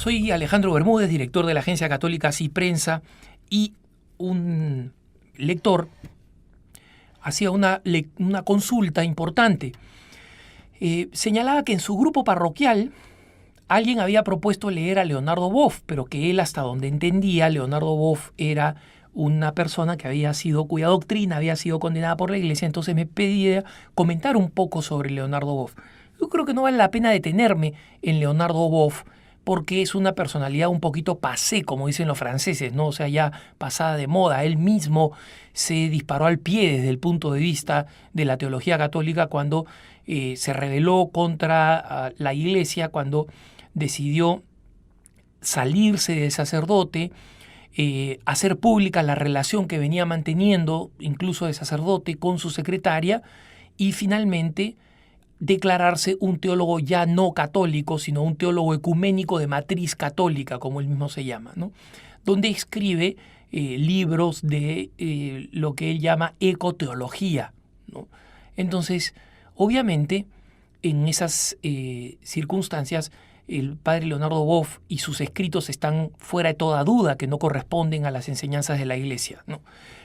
Soy Alejandro Bermúdez, director de la agencia católica Sí Prensa, y un lector hacía una consulta importante. Señalaba que en su grupo parroquial alguien había propuesto leer a Leonardo Boff, pero que él, hasta donde entendía, Leonardo Boff era una persona cuya doctrina había sido condenada por la Iglesia. Entonces me pedía comentar un poco sobre Leonardo Boff. Yo creo que no vale la pena detenerme en Leonardo Boff, porque es una personalidad un poquito passé, como dicen los franceses, ¿no? O sea, ya pasada de moda. Él mismo se disparó al pie desde el punto de vista de la teología católica cuando se rebeló contra la Iglesia, cuando decidió salirse de sacerdote, hacer pública la relación que venía manteniendo, incluso de sacerdote, con su secretaria, y finalmente declararse un teólogo ya no católico, sino un teólogo ecuménico de matriz católica, como él mismo se llama, ¿no? Donde escribe libros de lo que él llama ecoteología, ¿no? Entonces, obviamente, en esas circunstancias, el padre Leonardo Boff y sus escritos están fuera de toda duda que no corresponden a las enseñanzas de la Iglesia, ¿no?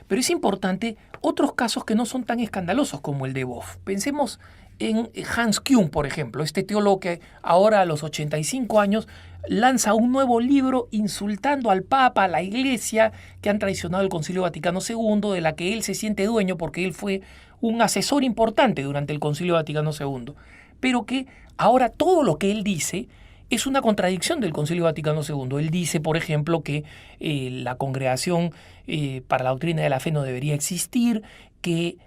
Pero es importante otros casos que no son tan escandalosos como el de Boff. Pensemos en Hans Küng, por ejemplo, este teólogo que ahora a los 85 años lanza un nuevo libro insultando al Papa, a la Iglesia, que han traicionado el Concilio Vaticano II, de la que él se siente dueño porque él fue un asesor importante durante el Concilio Vaticano II, pero que ahora todo lo que él dice es una contradicción del Concilio Vaticano II. Él dice, por ejemplo, que la Congregación para la Doctrina de la Fe no debería existir, que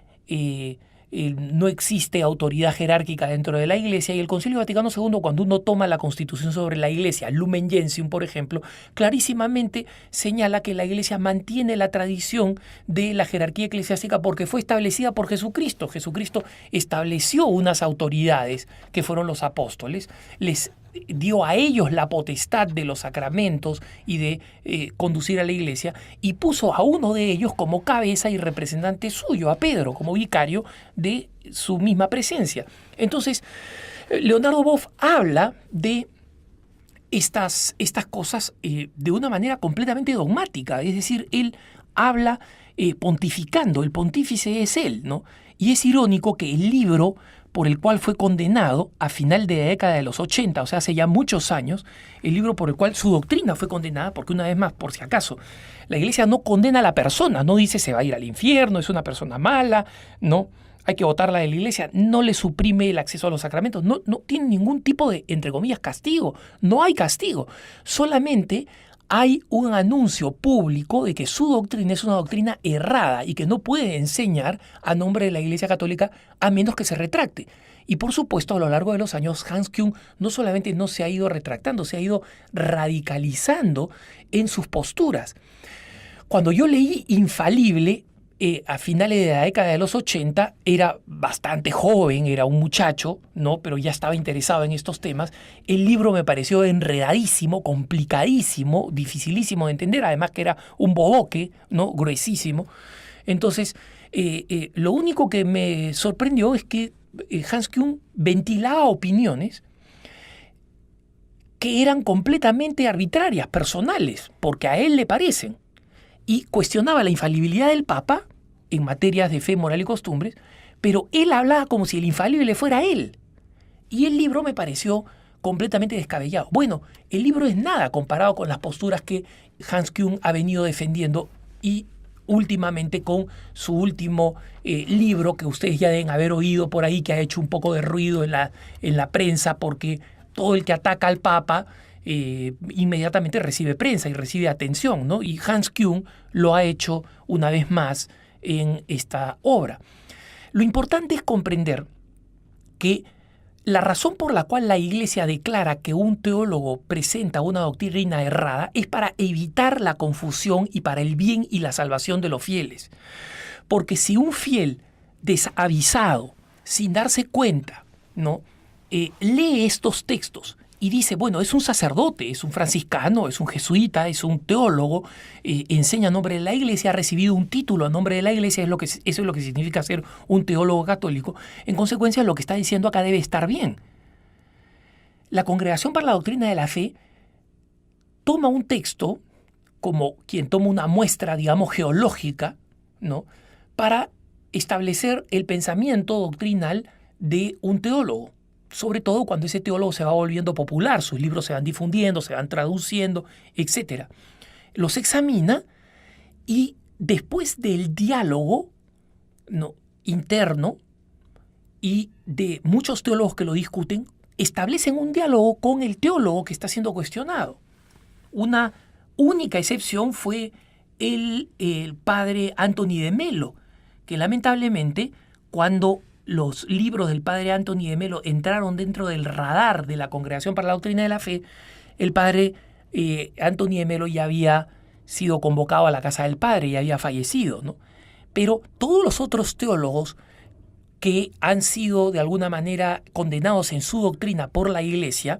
no existe autoridad jerárquica dentro de la Iglesia, y el Concilio Vaticano II, cuando uno toma la Constitución sobre la Iglesia, Lumen Gentium, por ejemplo, clarísimamente señala que la Iglesia mantiene la tradición de la jerarquía eclesiástica porque fue establecida por Jesucristo. Jesucristo estableció unas autoridades que fueron los apóstoles, les dio a ellos la potestad de los sacramentos y de conducir a la Iglesia, y puso a uno de ellos como cabeza y representante suyo, a Pedro, como vicario de su misma presencia. Entonces, Leonardo Boff habla de estas cosas de una manera completamente dogmática, es decir, él habla pontificando, el pontífice es él, ¿no? Y es irónico que el libro por el cual fue condenado a final de la década de los 80, o sea, hace ya muchos años, el libro por el cual su doctrina fue condenada, porque una vez más, por si acaso, la Iglesia no condena a la persona, no dice se va a ir al infierno, es una persona mala, no, hay que botarla de la Iglesia, no le suprime el acceso a los sacramentos, no tiene ningún tipo de, entre comillas, castigo, no hay castigo, solamente hay un anuncio público de que su doctrina es una doctrina errada y que no puede enseñar a nombre de la Iglesia Católica a menos que se retracte. Y por supuesto, a lo largo de los años, Hans Küng no solamente no se ha ido retractando, se ha ido radicalizando en sus posturas. Cuando yo leí Infalible, a finales de la década de los 80, era bastante joven, era un muchacho, ¿no? Pero ya estaba interesado en estos temas. El libro me pareció enredadísimo, complicadísimo, dificilísimo de entender, además que era un bodoque, ¿no? Gruesísimo. Entonces, lo único que me sorprendió es que Hans Küng ventilaba opiniones que eran completamente arbitrarias, personales, porque a él le parecen, y cuestionaba la infalibilidad del Papa en materias de fe, moral y costumbres, pero él hablaba como si el infalible fuera él. Y el libro me pareció completamente descabellado. Bueno, el libro es nada comparado con las posturas que Hans Küng ha venido defendiendo, y últimamente con su último libro, que ustedes ya deben haber oído por ahí, que ha hecho un poco de ruido en la prensa, porque todo el que ataca al Papa inmediatamente recibe prensa y recibe atención, ¿no? Y Hans Küng lo ha hecho una vez más en esta obra. Lo importante es comprender que la razón por la cual la Iglesia declara que un teólogo presenta una doctrina errada es para evitar la confusión y para el bien y la salvación de los fieles. Porque si un fiel desavisado, sin darse cuenta, ¿no? Lee estos textos y dice, bueno, es un sacerdote, es un franciscano, es un jesuita, es un teólogo, enseña a nombre de la Iglesia, ha recibido un título a nombre de la Iglesia, eso es lo que significa ser un teólogo católico. En consecuencia, lo que está diciendo acá debe estar bien. La Congregación para la Doctrina de la Fe toma un texto como quien toma una muestra, digamos, geológica, ¿no?, para establecer el pensamiento doctrinal de un teólogo, sobre todo cuando ese teólogo se va volviendo popular, sus libros se van difundiendo, se van traduciendo, etc. Los examina y después del diálogo, ¿no?, interno y de muchos teólogos que lo discuten, establecen un diálogo con el teólogo que está siendo cuestionado. Una única excepción fue el padre Anthony de Melo, que lamentablemente, cuando los libros del padre Anthony de Melo entraron dentro del radar de la Congregación para la Doctrina de la Fe, el padre Anthony de Melo ya había sido convocado a la casa del padre y había fallecido, ¿no? Pero todos los otros teólogos que han sido de alguna manera condenados en su doctrina por la Iglesia,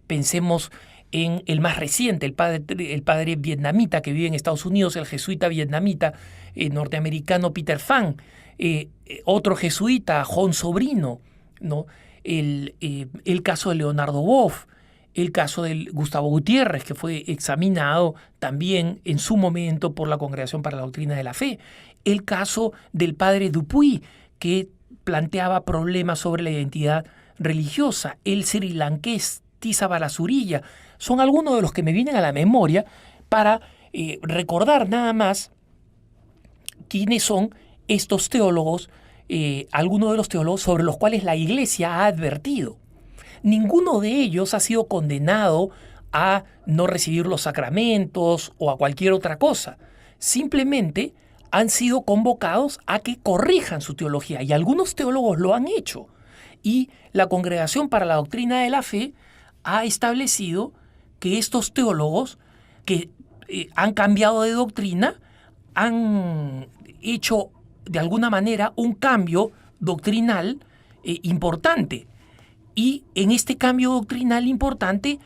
pensemos en el más reciente, el padre vietnamita que vive en Estados Unidos, el jesuita vietnamita norteamericano Peter Phan, otro jesuita, John Sobrino, ¿no?, el caso de Leonardo Boff, el caso de Gustavo Gutiérrez, que fue examinado también en su momento por la Congregación para la Doctrina de la Fe, el caso del padre Dupuy, que planteaba problemas sobre la identidad religiosa, el srilanqués Tisa Balasuriya. Son algunos de los que me vienen a la memoria para recordar nada más quiénes son estos teólogos, algunos de los teólogos sobre los cuales la Iglesia ha advertido. Ninguno de ellos ha sido condenado a no recibir los sacramentos o a cualquier otra cosa. Simplemente han sido convocados a que corrijan su teología, y algunos teólogos lo han hecho. Y la Congregación para la Doctrina de la Fe ha establecido que estos teólogos que han cambiado de doctrina han hecho de alguna manera un cambio doctrinal importante. Y en este cambio doctrinal importante,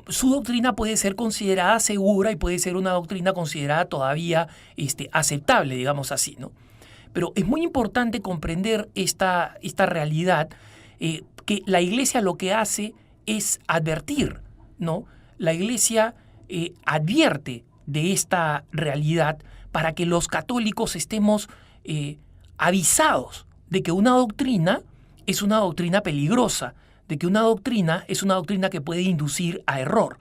su doctrina puede ser considerada segura y puede ser una doctrina considerada todavía aceptable, digamos así, ¿no? Pero es muy importante comprender esta realidad, que la Iglesia lo que hace es advertir, ¿no? La Iglesia advierte de esta realidad para que los católicos estemos avisados de que una doctrina es una doctrina peligrosa, de que una doctrina es una doctrina que puede inducir a error.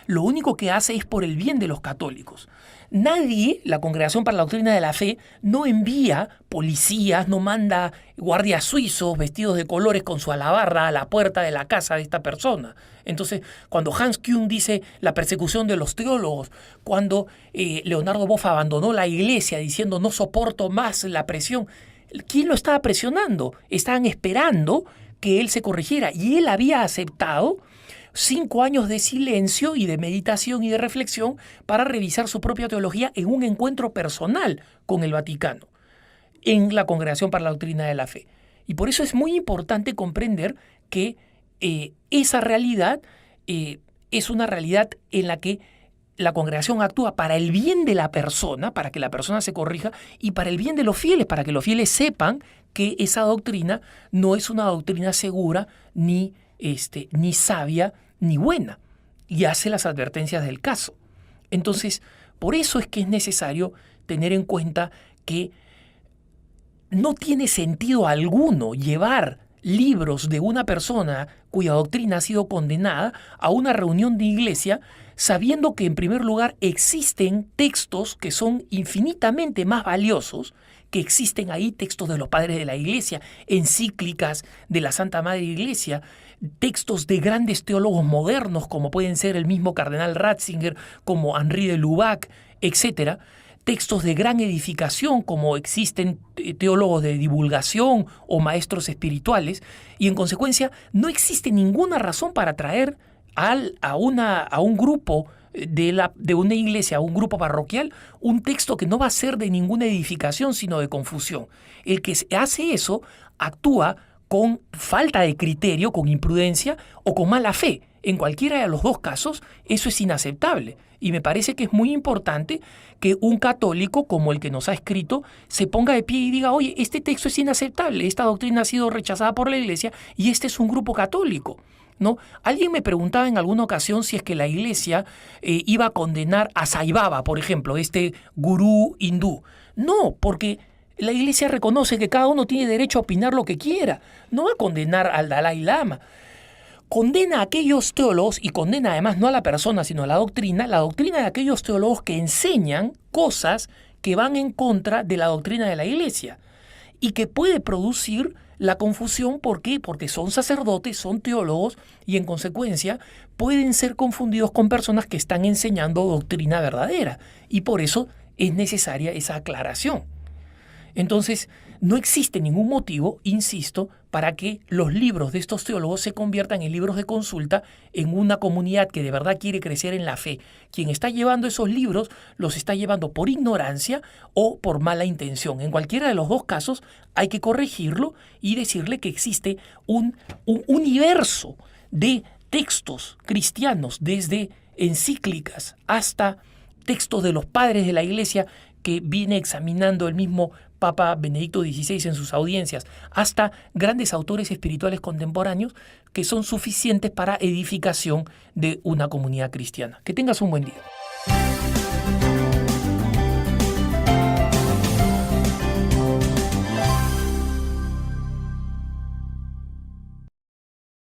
Lo único que hace es por el bien de los católicos. Nadie, la Congregación para la Doctrina de la Fe, no envía policías, no manda guardias suizos vestidos de colores con su alabarda a la puerta de la casa de esta persona. Entonces, cuando Hans Küng dice la persecución de los teólogos, cuando Leonardo Boff abandonó la Iglesia diciendo no soporto más la presión, ¿quién lo estaba presionando? Estaban esperando que él se corrigiera, y él había aceptado 5 años de silencio y de meditación y de reflexión para revisar su propia teología en un encuentro personal con el Vaticano, en la Congregación para la Doctrina de la Fe. Y por eso es muy importante comprender que esa realidad es una realidad en la que la congregación actúa para el bien de la persona, para que la persona se corrija, y para el bien de los fieles, para que los fieles sepan que esa doctrina no es una doctrina segura, ni sabia, ni buena, y hace las advertencias del caso. Entonces, por eso es que es necesario tener en cuenta que no tiene sentido alguno llevar libros de una persona cuya doctrina ha sido condenada a una reunión de iglesia, sabiendo que en primer lugar existen textos que son infinitamente más valiosos, que existen ahí textos de los padres de la Iglesia, encíclicas de la Santa Madre Iglesia, textos de grandes teólogos modernos como pueden ser el mismo cardenal Ratzinger, como Henri de Lubac, etc., textos de gran edificación como existen teólogos de divulgación o maestros espirituales, y en consecuencia no existe ninguna razón para traer a un grupo de una iglesia, a un grupo parroquial, un texto que no va a ser de ninguna edificación sino de confusión. El que hace eso actúa con falta de criterio, con imprudencia o con mala fe. En cualquiera de los dos casos, eso es inaceptable. Y me parece que es muy importante que un católico como el que nos ha escrito se ponga de pie y diga, oye, este texto es inaceptable, esta doctrina ha sido rechazada por la Iglesia y este es un grupo católico. ¿no? Alguien me preguntaba en alguna ocasión si es que la Iglesia iba a condenar a Sai Baba, por ejemplo, este gurú hindú. No, porque la Iglesia reconoce que cada uno tiene derecho a opinar lo que quiera. No va a condenar al Dalai Lama. Condena a aquellos teólogos, y condena además no a la persona, sino a la doctrina de aquellos teólogos que enseñan cosas que van en contra de la doctrina de la Iglesia y que puede producir la confusión. ¿Por qué? Porque son sacerdotes, son teólogos y en consecuencia pueden ser confundidos con personas que están enseñando doctrina verdadera, y por eso es necesaria esa aclaración. Entonces, no existe ningún motivo, insisto, para que los libros de estos teólogos se conviertan en libros de consulta en una comunidad que de verdad quiere crecer en la fe. Quien está llevando esos libros los está llevando por ignorancia o por mala intención. En cualquiera de los dos casos hay que corregirlo y decirle que existe un universo de textos cristianos, desde encíclicas hasta textos de los padres de la Iglesia que viene examinando el mismo Papa Benedicto XVI en sus audiencias, hasta grandes autores espirituales contemporáneos que son suficientes para edificación de una comunidad cristiana. Que tengas un buen día.